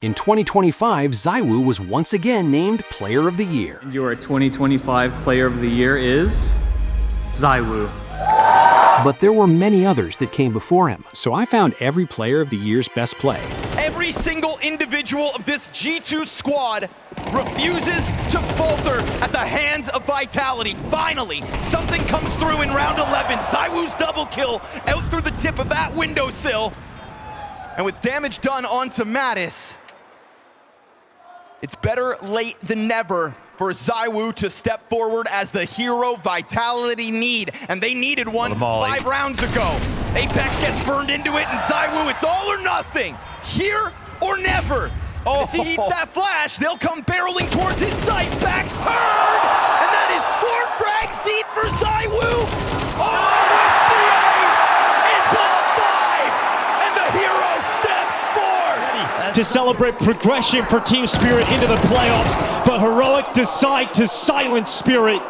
In 2025, ZywOo was once again named Player of the Year. Your 2025 Player of the Year is ZywOo. But there were many others that came before him, so I found every Player of the Year's best play. Every single individual of this G2 squad refuses to falter at the hands of Vitality. Finally, something comes through in round 11. ZywOo's double kill out through the tip of that windowsill. And with damage done onto Mattis, it's better late than never for ZywOo to step forward as the hero Vitality need. And they needed one 5 rounds ago. Apex gets burned into it, and ZywOo, it's all or nothing. Here or never. And as he eats that flash, they'll come barreling towards his sight. Back's turned! And that is 4 frags deep for ZywOo! Oh, it's the ace! It's all 5! And the hero steps forward! To celebrate progression for Team Spirit into the playoffs, but Heroic decide to silence Spirit.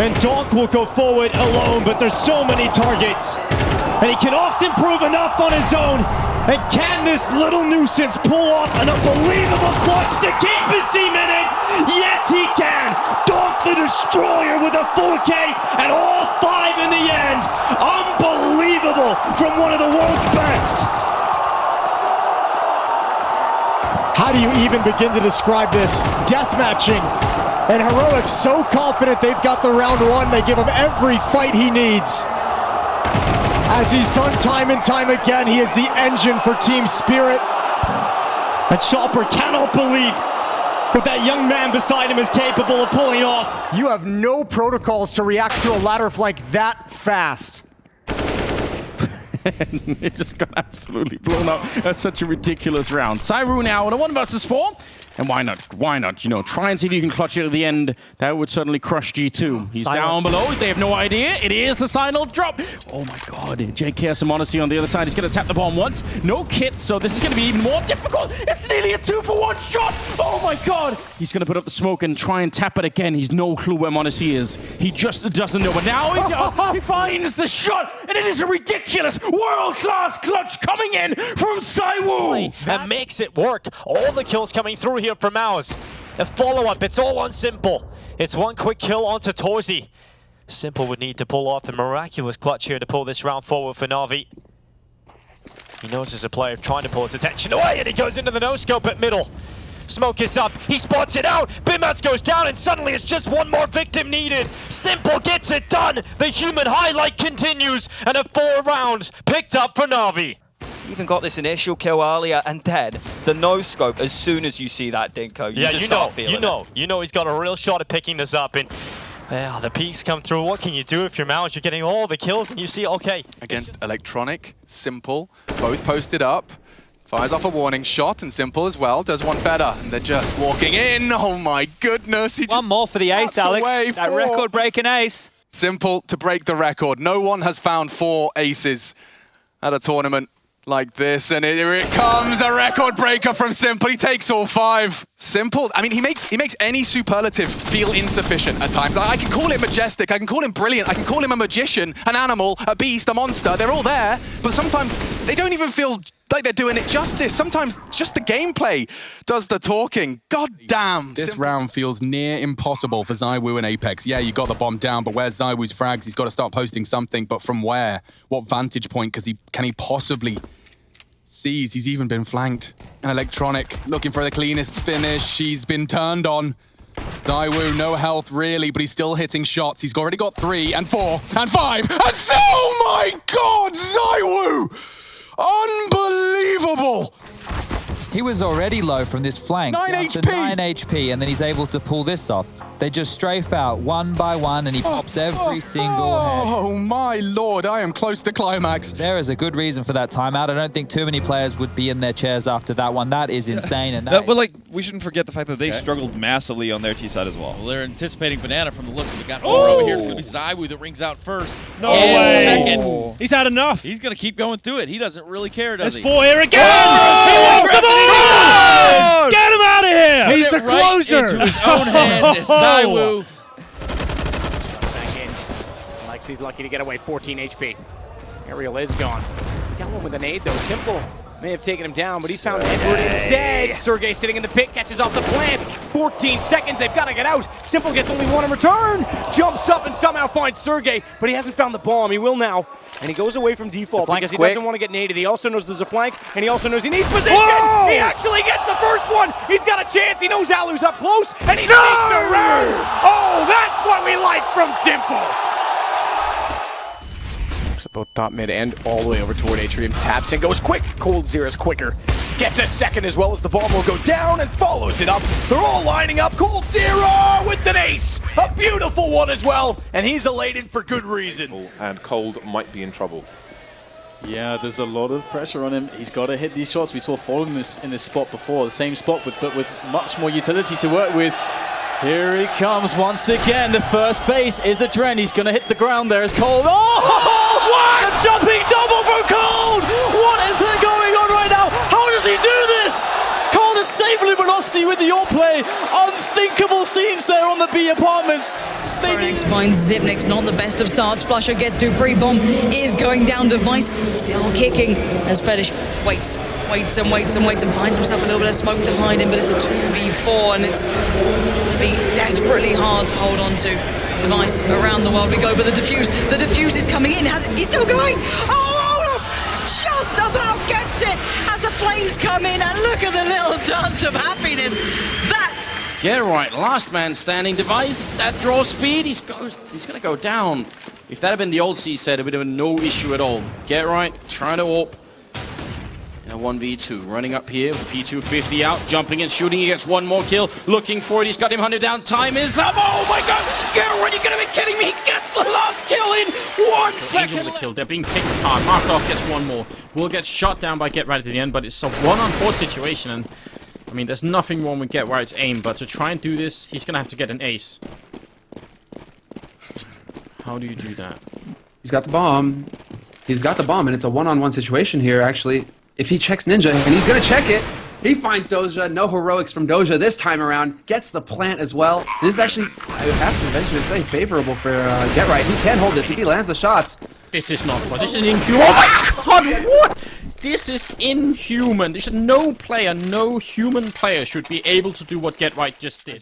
And Donk will go forward alone, but there's so many targets. And he can often prove enough on his own. And can this little nuisance pull off an unbelievable clutch to keep his team in it? Yes, he can! Donk the Destroyer with a 4K and all 5 in the end. Unbelievable from one of the world's best. How do you even begin to describe this? Deathmatching. And Heroic so confident they've got the round 1. They give him every fight he needs. As he's done time and time again, he is the engine for Team Spirit. And Chopper cannot believe what that young man beside him is capable of pulling off. You have no protocols to react to a ladder flank that fast. It just got absolutely blown up. That's such a ridiculous round. ZywOo now in a 1 versus 4. And why not? Why not? You know, try and see if you can clutch it at the end. That would certainly crush G2. He's down below. They have no idea. It is the final drop. Oh my god. JK has some honesty on the other side. He's going to tap the bomb once. No kit, so this is going to be even more difficult. It's nearly a 2-for-1 shot. Oh my god. He's going to put up the smoke and try and tap it again. He's no clue where Monacy is. He just doesn't know. But now he does. He finds the shot. And it is a ridiculous world-class clutch coming in from ZywOo. And makes it work. All the kills coming through here from Mouse. A follow-up, it's all on Simple. It's 1 quick kill onto Torzi. Simple would need to pull off the miraculous clutch here to pull this round forward for Na'Vi. He knows there's a player trying to pull his attention away, and he goes into the no-scope at middle. Smoke is up, he spots it out, Bimas goes down, and suddenly it's just 1 more victim needed. Simple gets it done, the human highlight continues, and a 4 rounds picked up for Na'Vi. Even got this initial kill earlier, and then the no-scope as soon as you see that, Dinko. You just start feeling it. You know he's got a real shot at picking this up, and the peaks come through. What can you do if you're Mouse? You're getting all the kills, and you see, okay. Against Electronic, Simple, both posted up. Fires off a warning shot, and Simple as well does one better. And they're just walking in. Oh my goodness. He one more for the ace, Alex. That record-breaking ace. Simple to break the record. No one has found 4 aces at a tournament like this, and here it comes, a record breaker from Simple. He takes all 5. Simple, I mean, he makes any superlative feel insufficient at times. I can call it majestic, I can call him brilliant, I can call him a magician, an animal, a beast, a monster. They're all there, but sometimes they don't even feel like they're doing it justice. Sometimes just the gameplay does the talking. God damn. This round feels near impossible for ZywOo and Apex. Yeah, you got the bomb down, but where's ZywOo's frags? He's got to start posting something, but from where? What vantage point can he possibly seize? He's even been flanked. Electronic looking for the cleanest finish. He's been turned on. ZywOo, no health really, but he's still hitting shots. He's already got 3 and 4 and 5 and oh my god, ZywOo! Unbelievable! He was already low from this flank. 9 down HP! To 9 HP, and then he's able to pull this off. They just strafe out 1 by 1, and he pops every single head. Oh my lord, I am close to climax. There is a good reason for that timeout. I don't think too many players would be in their chairs after that one. That is insane. And well, like, we shouldn't forget the fact that they struggled massively on their T side as well. Well, they're anticipating Banana from the looks of it. Got 4 over here. It's going to be ZywOo that rings out first. No way! Second. He's had enough. He's going to keep going through it. He doesn't really care, does he? There's 4 here again! He wants them all! Get him out of here! He's the closer! Into his own hand is ZywOo. He's lucky to get away, 14 HP. Ariel is gone. He got one with an aid though, Simple. May have taken him down, but he found Edward instead. Sergey sitting in the pit, catches off the plant. 14 seconds, they've got to get out. Simple gets only one in return. Jumps up and somehow finds Sergey, but he hasn't found the bomb. He will now. And he goes away from default because he doesn't want to get naded. He also knows there's a flank, and he also knows he needs position. Whoa! He actually gets the first one. He's got a chance. He knows Alu's up close, and he sneaks around. Oh, that's what we like from Simple. Both top mid and all the way over toward Atrium. Taps and goes quick. Coldzera's quicker. Gets a second as well as the bomb will go down and follows it up. They're all lining up. Coldzera with an ace. A beautiful one as well. And he's elated for good reason. And Cold might be in trouble. Yeah, there's a lot of pressure on him. He's got to hit these shots. We saw Fall in this spot before. The same spot, but with much more utility to work with. Here he comes once again. The first base is a Dren. He's going to hit the ground there as Cold. Oh! What? A jumping double from Cold! What is going on right now? How does he do this? Cold has saved Luminosity with the your play. Unthinkable scenes there on the B apartments. X finds Zipnik's not the best of starts. Flusher gets Dupree. Bomb is going down. Device still kicking as Fetish waits and finds himself a little bit of smoke to hide in, but it's a 2v4 and it's going to be desperately hard to hold on to. Device around the world we go, but the defuse is coming in. He's still going. Oh, Olaf just about gets it as the flames come in, and look at the little dance of happiness. Yeah, right. Last man standing. Device. That draw speed. He's going to go down. If that had been the old C set, it would have been no issue at all. Get right. Trying to AWP. And a 1v2. Running up here with P250 out. Jumping and shooting. He gets one more kill. Looking for it. He's got him hunted down. Time is up. Oh my god. Get right. You're going to be kidding me. He gets the last kill in 1 second. The kill. They're being picked apart. Markov gets one more. Will get shot down by Get Right at the end, but it's a 1-on-4 situation. And I mean, there's nothing wrong with Get Right's aim, but to try and do this, he's going to have to get an ace. How do you do that? He's got the bomb. He's got the bomb, and it's a 1-on-1 situation here, actually. If he checks Ninja, and he's going to check it, he finds Doja. No heroics from Doja this time around. Gets the plant as well. This is actually, I would have to venture to say, favorable for Get Right. He can hold this if he lands the shots. This is not what. This is inhuman. Oh my god, what? This is inhuman. No human player should be able to do what Get Right just did.